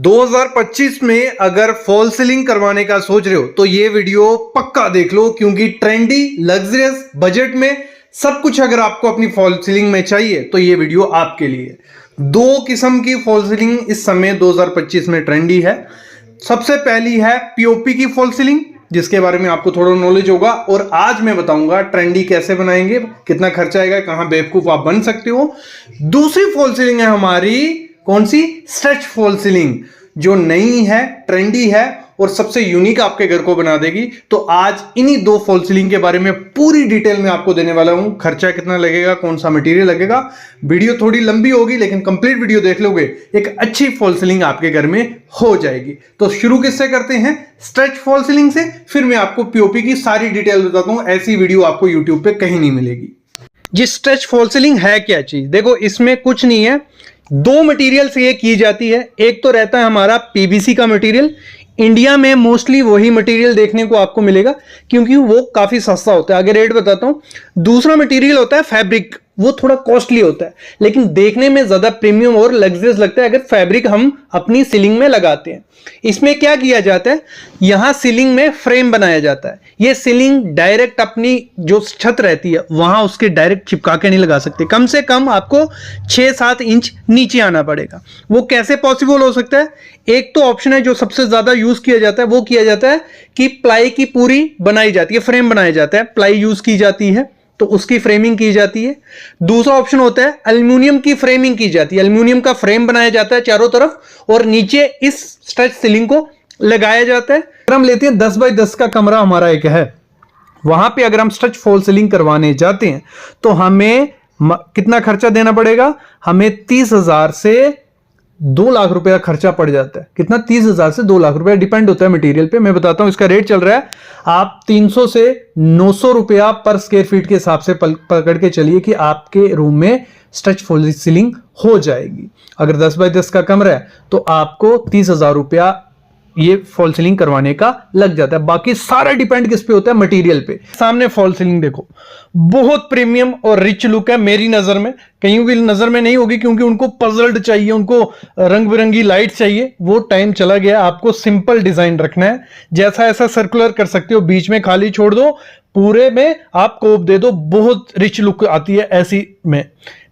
2025 में अगर fall ceiling करवाने का सोच रहे हो तो ये वीडियो पक्का देख लो, क्योंकि ट्रेंडी लग्जरियस बजट में सब कुछ अगर आपको अपनी फॉल सीलिंग में चाहिए तो ये वीडियो आपके लिए। दो किस्म की फॉल सीलिंग इस समय 2025 में ट्रेंडी है। सबसे पहली है पीओपी की फॉल सीलिंग, जिसके बारे में आपको थोड़ा नॉलेज होगा, और आज मैं बताऊंगा ट्रेंडी कैसे बनाएंगे, कितना खर्चा आएगा, कहां बेवकूफ आप बन सकते हो। दूसरी फॉल सीलिंग है हमारी, कौन सी? स्ट्रेच फॉल सीलिंग, जो नई है, ट्रेंडी है और सबसे यूनिक आपके घर को बना देगी। तो आज इन्हीं दो फॉल सीलिंग के बारे में पूरी डिटेल में आपको देने वाला हूं। खर्चा कितना लगेगा, कौन सा मटेरियल लगेगा। वीडियो थोड़ी लंबी होगी, लेकिन कंप्लीट वीडियो देख लोगे एक अच्छी फॉल सीलिंग आपके घर में हो जाएगी। तो शुरू किससे करते हैं? स्ट्रेच फॉल सीलिंग से, फिर मैं आपको पीओपी की सारी डिटेल बताता हूं। ऐसी वीडियो आपको यूट्यूब पे कहीं नहीं मिलेगी। जी, स्ट्रेच फॉल सीलिंग है क्या चीज? देखो, इसमें कुछ नहीं है, दो मटेरियल से ये की जाती है। एक तो रहता है हमारा पीवीसी का मटेरियल। इंडिया में मोस्टली वही मटेरियल देखने को आपको मिलेगा, क्योंकि वो काफी सस्ता होता है। आगे रेट बताता हूं। दूसरा मटेरियल होता है फैब्रिक, वो थोड़ा कॉस्टली होता है, लेकिन देखने में ज्यादा प्रीमियम और लग्जरियस लगता है अगर फैब्रिक हम अपनी सीलिंग में लगाते हैं। इसमें क्या किया जाता है, यहां सीलिंग में फ्रेम बनाया जाता है। ये सीलिंग डायरेक्ट अपनी जो छत रहती है वहां उसके डायरेक्ट चिपका के नहीं लगा सकते। कम से कम आपको 6-7 इंच नीचे आना पड़ेगा। वो कैसे पॉसिबल हो सकता है? एक तो ऑप्शन है जो सबसे ज्यादा यूज किया जाता है, वो किया जाता है कि प्लाई की पूरी बनाई जाती है, फ्रेम बनाया जाता है, प्लाई यूज की जाती है तो उसकी फ्रेमिंग की जाती है। दूसरा ऑप्शन होता है एल्युमिनियम की फ्रेमिंग की जाती है। एल्युमिनियम का फ्रेम बनाया जाता है चारों तरफ और नीचे इस स्ट्रेच सीलिंग को लगाया जाता है। अगर हम लेते हैं 10 बाई 10 का कमरा हमारा एक है, वहां पे अगर हम स्ट्रेच फॉल सीलिंग करवाने जाते हैं तो हमें कितना खर्चा देना पड़ेगा? हमें 30,000 से 2 लाख रुपए का खर्चा पड़ जाता है। कितना? 30,000 से 2 लाख रुपए, डिपेंड होता है मटेरियल पे। मैं बताता हूं, इसका रेट चल रहा है, आप 300 से 900 रुपया पर स्क्वायर फीट के हिसाब से पकड़ के चलिए कि आपके रूम में स्ट्रेच फॉल सीलिंग हो जाएगी। अगर 10 बाई 10 का कमरा है तो आपको 30,000 रुपया ये फॉल सीलिंग करवाने का लग जाता है। बाकी सारा डिपेंड किस पे होता है? मटेरियल पे। सामने फॉल सीलिंग देखो, बहुत प्रीमियम और रिच लुक है मेरी नजर में। कहीं भी नजर में नहीं होगी, क्योंकि उनको पजल्ड चाहिए, उनको रंग बिरंगी लाइट चाहिए। वो टाइम चला गया। आपको सिंपल डिजाइन रखना है, जैसा ऐसा सर्कुलर कर सकते हो, बीच में खाली छोड़ दो, पूरे में आप कोप दे दो, बहुत रिच लुक आती है ऐसी में।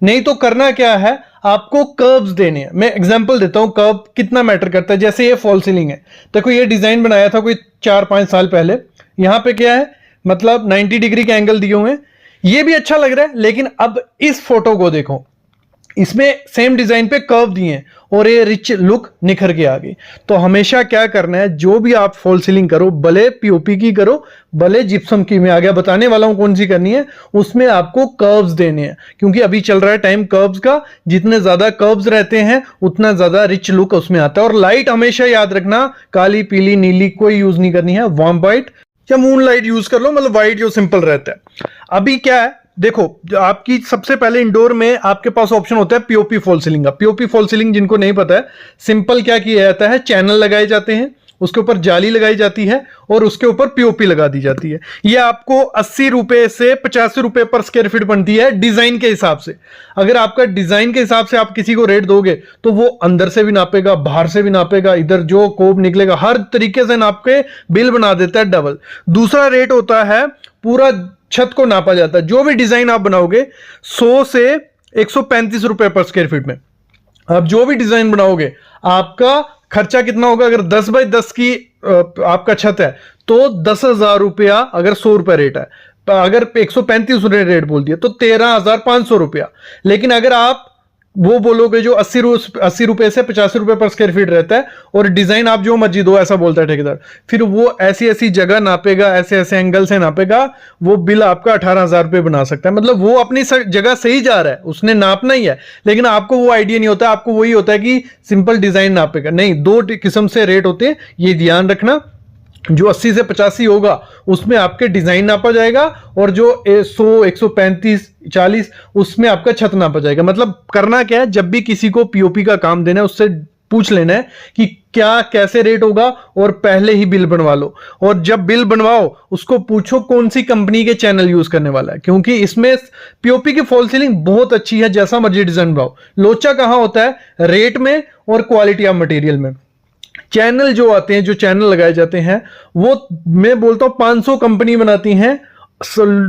नहीं तो करना क्या है, आपको कर्व्स देने हैं। मैं एग्जांपल देता हूं, कर्व कितना मैटर करता है। जैसे ये फॉल सीलिंग है, देखो ये डिजाइन बनाया था कोई 4-5 साल पहले। यहां पे क्या है, मतलब 90 डिग्री के एंगल दिए हुए हैं, ये भी अच्छा लग रहा है। लेकिन अब इस फोटो को देखो, इसमें सेम डिजाइन पे कर्व दिए हैं और ये रिच लुक निखर के आ गई। तो हमेशा क्या करना है, जो भी आप फॉल सीलिंग करो, भले पीओपी की करो, भले जिप्सम की, मैं आगे बताने वाला हूं कौन सी करनी है, उसमें आपको कर्व्स देने हैं। क्योंकि अभी चल रहा है टाइम कर्व्स का, जितने ज्यादा कर्व्स रहते हैं उतना ज्यादा रिच लुक उसमें आता है। और लाइट हमेशा याद रखना, काली, पीली, नीली कोई यूज नहीं करनी है। वार्म व्हाइट या मून लाइट यूज कर लो, मतलब व्हाइट जो सिंपल रहता है। अभी क्या है, देखो, आपकी सबसे पहले इंडोर में आपके पास ऑप्शन होता है पीओपी फॉल सीलिंग का। पीओपी फॉल सीलिंग जिनको नहीं पता है, सिंपल क्या किया जाता है, चैनल लगाए जाते हैं, उसके ऊपर जाली लगाई जाती है और उसके ऊपर पीओपी लगा दी जाती है। ये आपको 80 रुपए से 85 रुपए पर स्क्वायर फीट बनती है डिजाइन के हिसाब से। अगर आपका डिजाइन के हिसाब से आप किसी को रेट दोगे तो वो अंदर से भी नापेगा, बाहर से भी नापेगा, इधर जो कोप निकलेगा हर तरीके से नाप के बिल बना देता है डबल। दूसरा रेट होता है, पूरा छत को नापा जाता है। जो भी डिजाइन आप बनाओगे 100 से 135 रुपए पर स्क्वायर फीट में आप जो भी डिजाइन बनाओगे, आपका खर्चा कितना होगा? अगर 10 बाई 10 की आपका छत है तो 10,000 रुपया, अगर 100 रुपया रेट है, अगर 135 रेट बोल दिया तो 13,500 रुपया। लेकिन अगर आप वो बोलोगे जो 80 रुपए से 85 रुपए पर स्क्वायर फीट रहता है, और डिजाइन आप जो मर्जी दो, ऐसा बोलता है ठेकेदार, फिर वो ऐसी ऐसी जगह नापेगा, ऐसे ऐसे एंगल से नापेगा, वो बिल आपका 18,000 रुपये बना सकता है। मतलब वो अपनी जगह सही जा रहा है, उसने नापना ही है, लेकिन आपको वो आइडिया नहीं होता। आपको वही होता है कि सिंपल डिजाइन नापेगा। नहीं, दो किस्म से रेट होते हैं, ये ध्यान रखना। जो 80 से 85 होगा उसमें आपके डिजाइन नापा जाएगा, और जो 100, 135, 40 उसमें आपका छत नापा जाएगा। मतलब करना क्या है, जब भी किसी को पीओपी का काम देना है उससे पूछ लेना है कि क्या कैसे रेट होगा, और पहले ही बिल बनवा लो। और जब बिल बनवाओ उसको पूछो कौन सी कंपनी के चैनल यूज करने वाला है, क्योंकि इसमें पीओपी की फॉल सीलिंग बहुत अच्छी है, जैसा मर्जी डिजाइन बनाओ। लोचा कहां होता है? रेट में और क्वालिटी ऑफ मटेरियल में। चैनल जो आते हैं, जो चैनल लगाए जाते हैं, वो मैं बोलता हूं 500 कंपनी बनाती हैं,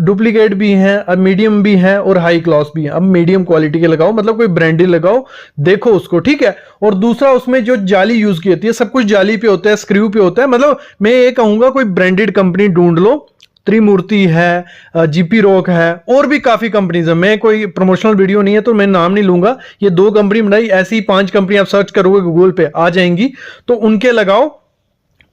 डुप्लीकेट भी हैं और मीडियम भी हैं और हाई क्लास भी हैं। अब मीडियम क्वालिटी के लगाओ, मतलब कोई ब्रांडेड लगाओ, देखो उसको, ठीक है। और दूसरा, उसमें जो जाली यूज की होती है, सब कुछ जाली पे होता है, स्क्रू पे होता है। मतलब मैं ये कहूंगा कोई ब्रांडेड कंपनी ढूंढ लो, त्रिमूर्ति है, जीपी रॉक है, और भी काफी कंपनीज है। मैं कोई प्रमोशनल वीडियो नहीं है तो मैं नाम नहीं लूंगा, ये 2 कंपनी बनाई, ऐसी 5 कंपनी आप सर्च करोगे गूगल पे आ जाएंगी, तो उनके लगाओ।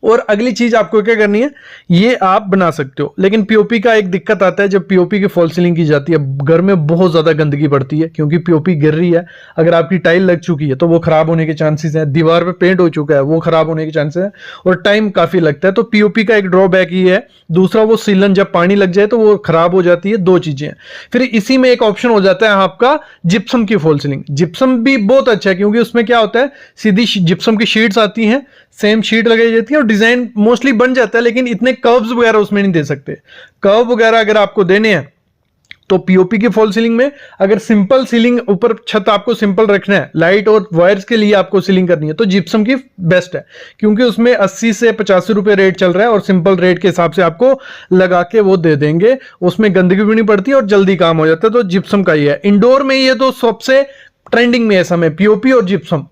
और अगली चीज आपको क्या करनी है, ये आप बना सकते हो, लेकिन पीओपी का एक दिक्कत आता है। जब पीओपी की फॉल सीलिंग की जाती है, घर में बहुत ज्यादा गंदगी पड़ती है, क्योंकि पीओपी गिर रही है। अगर आपकी टाइल लग चुकी है तो वो खराब होने के चांसेस है, दीवार पे पेंट हो चुका है वो खराब होने के चांसेस है, और टाइम काफी लगता है। तो पीओपी का एक ड्रॉबैक ही है। दूसरा, वो सीलन जब पानी लग जाए तो वो खराब हो जाती है। 2 चीजें हैं। फिर इसी में एक ऑप्शन हो जाता है आपका जिप्सम की फॉल सीलिंग। जिप्सम भी बहुत अच्छा है, क्योंकि उसमें क्या होता है, सीधी जिप्सम की शीट्स आती हैं, सेम शीट लगाई जाती है और डिजाइन मोस्टली बन जाता है, लेकिन इतने कर्व्स वगैरह उसमें नहीं दे सकते। कर्व वगैरह अगर आपको देने हैं तो पीओपी की फॉल सीलिंग में, अगर सिंपल सीलिंग, ऊपर छत आपको सिंपल रखना है, लाइट और वायर्स के लिए आपको सीलिंग करनी है, तो जिप्सम की बेस्ट है, क्योंकि उसमें 80 से 85 रुपए रेट चल रहा है और सिंपल रेट के हिसाब से आपको लगा के वो दे देंगे। उसमें गंदगी भी नहीं पड़ती और जल्दी काम हो जाता है। तो जिप्सम का ही है। इंडोर में ये तो सबसे ट्रेंडिंग में है समय, पीओपी और जिप्सम।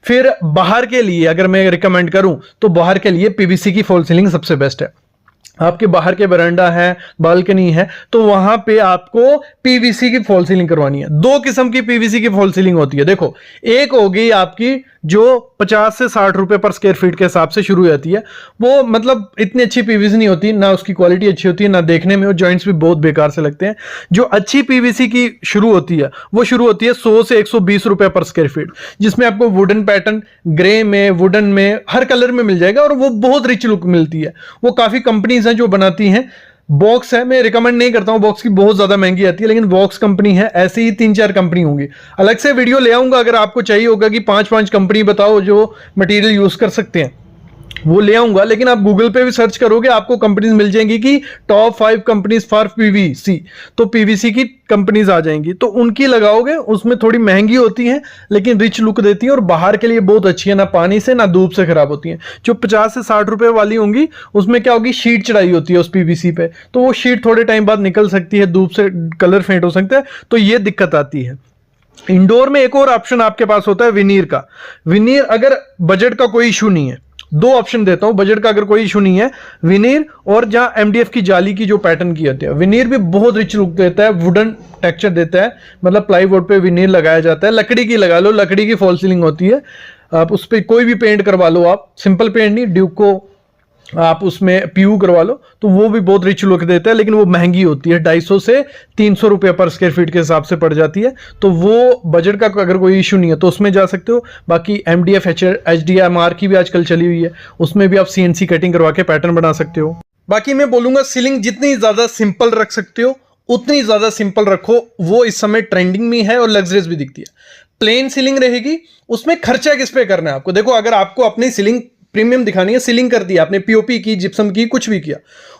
फिर बाहर के लिए अगर मैं रिकमेंड करूं तो बाहर के लिए पीवीसी की फॉल सीलिंग सबसे बेस्ट है। आपके बाहर के बरांडा है, बालकनी है, तो वहां पे आपको पीवीसी की फॉल सीलिंग करवानी है। 2 किस्म की पीवीसी की फॉल सीलिंग होती है। देखो, एक होगी आपकी जो 50 से 60 रुपए पर स्क्वायर फीट के हिसाब से शुरू हो जाती है। वो मतलब इतनी अच्छी पीवीसी नहीं होती, ना उसकी क्वालिटी अच्छी होती है, ना देखने में, वो जॉइंट्स भी बहुत बेकार से लगते हैं। जो अच्छी पीवीसी की शुरू होती है वो शुरू होती है 100 से 120 रुपए पर स्क्वायर फीट, जिसमें आपको वुडन पैटर्न, ग्रे में, वुडन में, हर कलर में मिल जाएगा और वो बहुत रिच लुक मिलती है। वो काफी कंपनीज हैं जो बनाती हैं। बॉक्स है, मैं रिकमेंड नहीं करता हूं, बॉक्स की बहुत ज्यादा महंगी आती है, लेकिन बॉक्स कंपनी है। ऐसे ही 3-4 कंपनी होंगी। अलग से वीडियो ले आऊंगा, अगर आपको चाहिए होगा कि 5-5 कंपनी बताओ जो मटेरियल यूज कर सकते हैं, वो ले आऊंगा। लेकिन आप गूगल पे भी सर्च करोगे, आपको कंपनीज मिल जाएंगी कि टॉप 5 कंपनीज फॉर पीवीसी, तो पीवीसी की कंपनीज आ जाएंगी, तो उनकी लगाओगे। उसमें थोड़ी महंगी होती है लेकिन रिच लुक देती है और बाहर के लिए बहुत अच्छी है, ना पानी से ना धूप से खराब होती है। जो 50 से 60 रुपए वाली होंगी, उसमें क्या होगी, शीट चढ़ाई होती है उस पीवीसी पे, तो वो शीट थोड़े टाइम बाद निकल सकती है, धूप से कलर फेंट हो सकता है, तो ये दिक्कत आती है। इंडोर में एक और ऑप्शन आपके पास होता है विनीर का। विनीर, अगर बजट का कोई इशू नहीं है, 2 ऑप्शन देता हूं, बजट का अगर कोई इशू नहीं है, विनीर और जहां एमडीएफ की जाली की जो पैटर्न की होती है। विनीर भी बहुत रिच लुक देता है, वुडन टेक्सचर देता है, मतलब प्लाईवुड पे विनीर लगाया जाता है। लकड़ी की लगा लो, लकड़ी की फॉल सीलिंग होती है, आप उस पर कोई भी पेंट करवा लो, आप सिंपल पेंट नहीं, ड्यूको आप उसमें पीयू करवा लो, तो वो भी बहुत रिच लुक देता है, लेकिन वो महंगी होती है, 250 से 300 रुपए पर स्क्वायर फीट के हिसाब से पड़ जाती है। तो वो बजट का अगर कोई इशू नहीं है तो उसमें जा सकते हो। बाकी एमडीएफ, एचडीएमआर की भी आजकल चली हुई है, उसमें भी आप सीएनसी कटिंग करवा के पैटर्न बना सकते हो। बाकी मैं बोलूंगा सीलिंग जितनी ज्यादा सिंपल रख सकते हो उतनी ज्यादा सिंपल रखो, वो इस समय ट्रेंडिंग में है और लग्जरियस भी दिखती है। प्लेन सीलिंग रहेगी, उसमें खर्चा किस पे करना है आपको। देखो, अगर आपको अपनी सीलिंग प्रीमियम दिखानी है, सीलिंग कर दी आपने, पीओपी की, जिप्सम की, कुछ भी किया,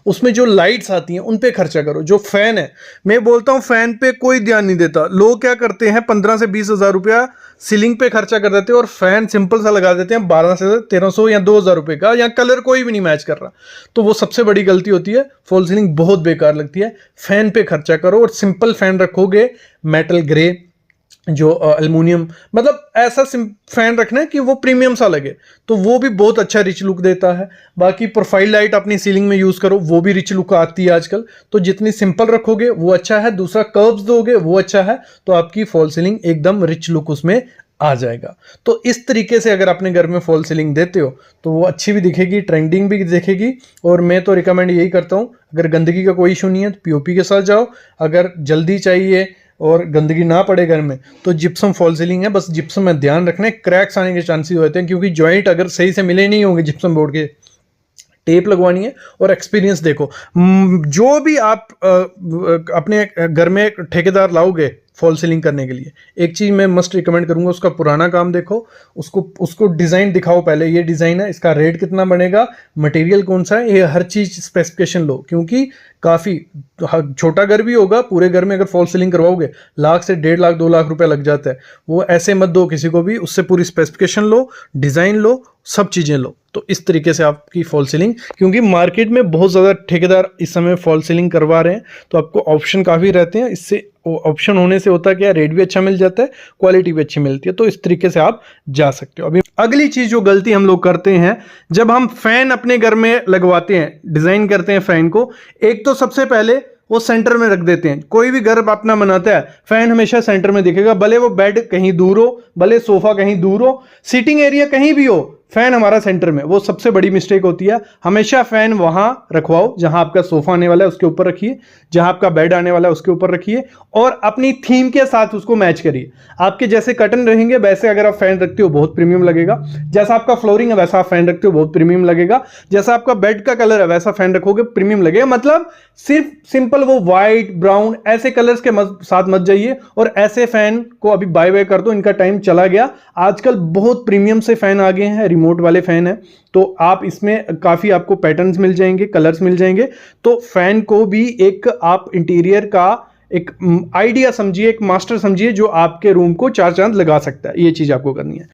उसमें जो लाइट्स आती हैं उन पे खर्चा करो। जो फैन है, मैं बोलता हूं फैन पे कोई ध्यान नहीं देता। लोग क्या करते हैं, 15 से 20 हजार रुपया सीलिंग पे खर्चा कर देते हैं और फैन सिंपल सा लगा देते हैं 12 से 1300 या 2000 रुपए का, या कलर कोई भी नहीं मैच कर रहा। तो वो सबसे बड़ी गलती होती है, फॉल सीलिंग बहुत बेकार लगती है। फैन पे खर्चा करो और सिंपल फैन रखोगे, मेटल ग्रे, जो एल्युमिनियम, मतलब ऐसा फैन रखना है कि वो प्रीमियम सा लगे, तो वो भी बहुत अच्छा रिच लुक देता है। बाकी प्रोफाइल लाइट अपनी सीलिंग में यूज करो, वो भी रिच लुक आती है आजकल। तो जितनी सिंपल रखोगे वो अच्छा है, दूसरा कर्व्स दोगे वो अच्छा है, तो आपकी फॉल सीलिंग एकदम रिच लुक उसमें आ जाएगा। तो इस तरीके से अगर अपने घर में फॉल सीलिंग देते हो तो वो अच्छी भी दिखेगी, ट्रेंडिंग भी दिखेगी। और मैं तो रिकमेंड यही करता हूँ, अगर गंदगी का कोई इशू नहीं है तो पीओपी के साथ जाओ। अगर जल्दी चाहिए और गंदगी ना पड़े घर में तो जिप्सम फॉल सीलिंग है। बस जिप्सम में ध्यान रखना है, क्रैक्स आने के चांसेस होते हैं, क्योंकि जॉइंट अगर सही से मिले नहीं होंगे जिप्सम बोर्ड के, टेप लगवानी है। और एक्सपीरियंस देखो, जो भी आप अपने घर में ठेकेदार लाओगे फॉल सीलिंग करने के लिए, एक चीज मैं मस्ट रिकमेंड करूंगा, उसका पुराना काम देखो, उसको डिजाइन दिखाओ पहले, ये डिजाइन है, इसका रेट कितना बनेगा, मटेरियल कौन सा है, ये हर चीज स्पेसिफिकेशन लो। क्योंकि काफी छोटा घर भी होगा, पूरे घर में अगर फॉल सीलिंग करवाओगे 1 लाख से 1.5 लाख 2 लाख रुपए लग जाता है। वो ऐसे मत दो किसी को भी, उससे पूरी स्पेसिफिकेशन लो, डिजाइन लो, सब चीजें लो, तो इस तरीके से आपकी फॉल सीलिंग, क्योंकि मार्केट में बहुत ज़्यादा ठेकेदार इस समय फॉल सीलिंग करवा रहे हैं, तो आपको ऑप्शन काफ़ी रहते हैं। इससे ऑप्शन होने से होता है क्या, रेट भी अच्छा मिल जाता है, क्वालिटी भी अच्छी मिलती है। तो इस तरीके से आप जा सकते हो। अभी अगली चीज़ जो गलती हम लोग करते हैं, जब हम फैन अपने घर में लगवाते हैं, डिज़ाइन करते हैं फैन को, एक तो सबसे पहले वो सेंटर में रख देते हैं। कोई भी घर अपना बनाता है, फैन हमेशा सेंटर में दिखेगा, भले वो बेड कहीं दूर हो, भले सोफा कहीं दूर हो, सीटिंग एरिया कहीं भी हो, फैन हमारा सेंटर में। वो सबसे बड़ी मिस्टेक होती है। हमेशा फैन वहां रखवाओ जहां आपका सोफा आने वाला है उसके ऊपर रखिए, जहां आपका बेड आने वाला है उसके ऊपर रखिए, और अपनी थीम के साथ उसको मैच करिए। आपके जैसे कर्टन रहेंगे वैसे अगर आप फैन रखते हो बहुत प्रीमियम लगेगा। जैसा आपका फ्लोरिंग है वैसा आप फैन रखते हो बहुत प्रीमियम लगेगा। जैसा आपका बेड का कलर है वैसा फैन रखोगे प्रीमियम लगेगा। मतलब सिर्फ सिंपल वो व्हाइट ब्राउन ऐसे कलर्स के साथ मत जाइए, और ऐसे फैन को अभी बाय कर दो, इनका टाइम चला गया। आजकल बहुत प्रीमियम से फैन आ गए हैं, रिमोट वाले फैन है, तो आप इसमें काफी आपको पैटर्न्स मिल जाएंगे, कलर्स मिल जाएंगे। तो फैन को भी एक आप इंटीरियर का एक आइडिया समझिए, एक मास्टर समझिए, जो आपके रूम को चार चांद लगा सकता है। ये चीज आपको करनी है।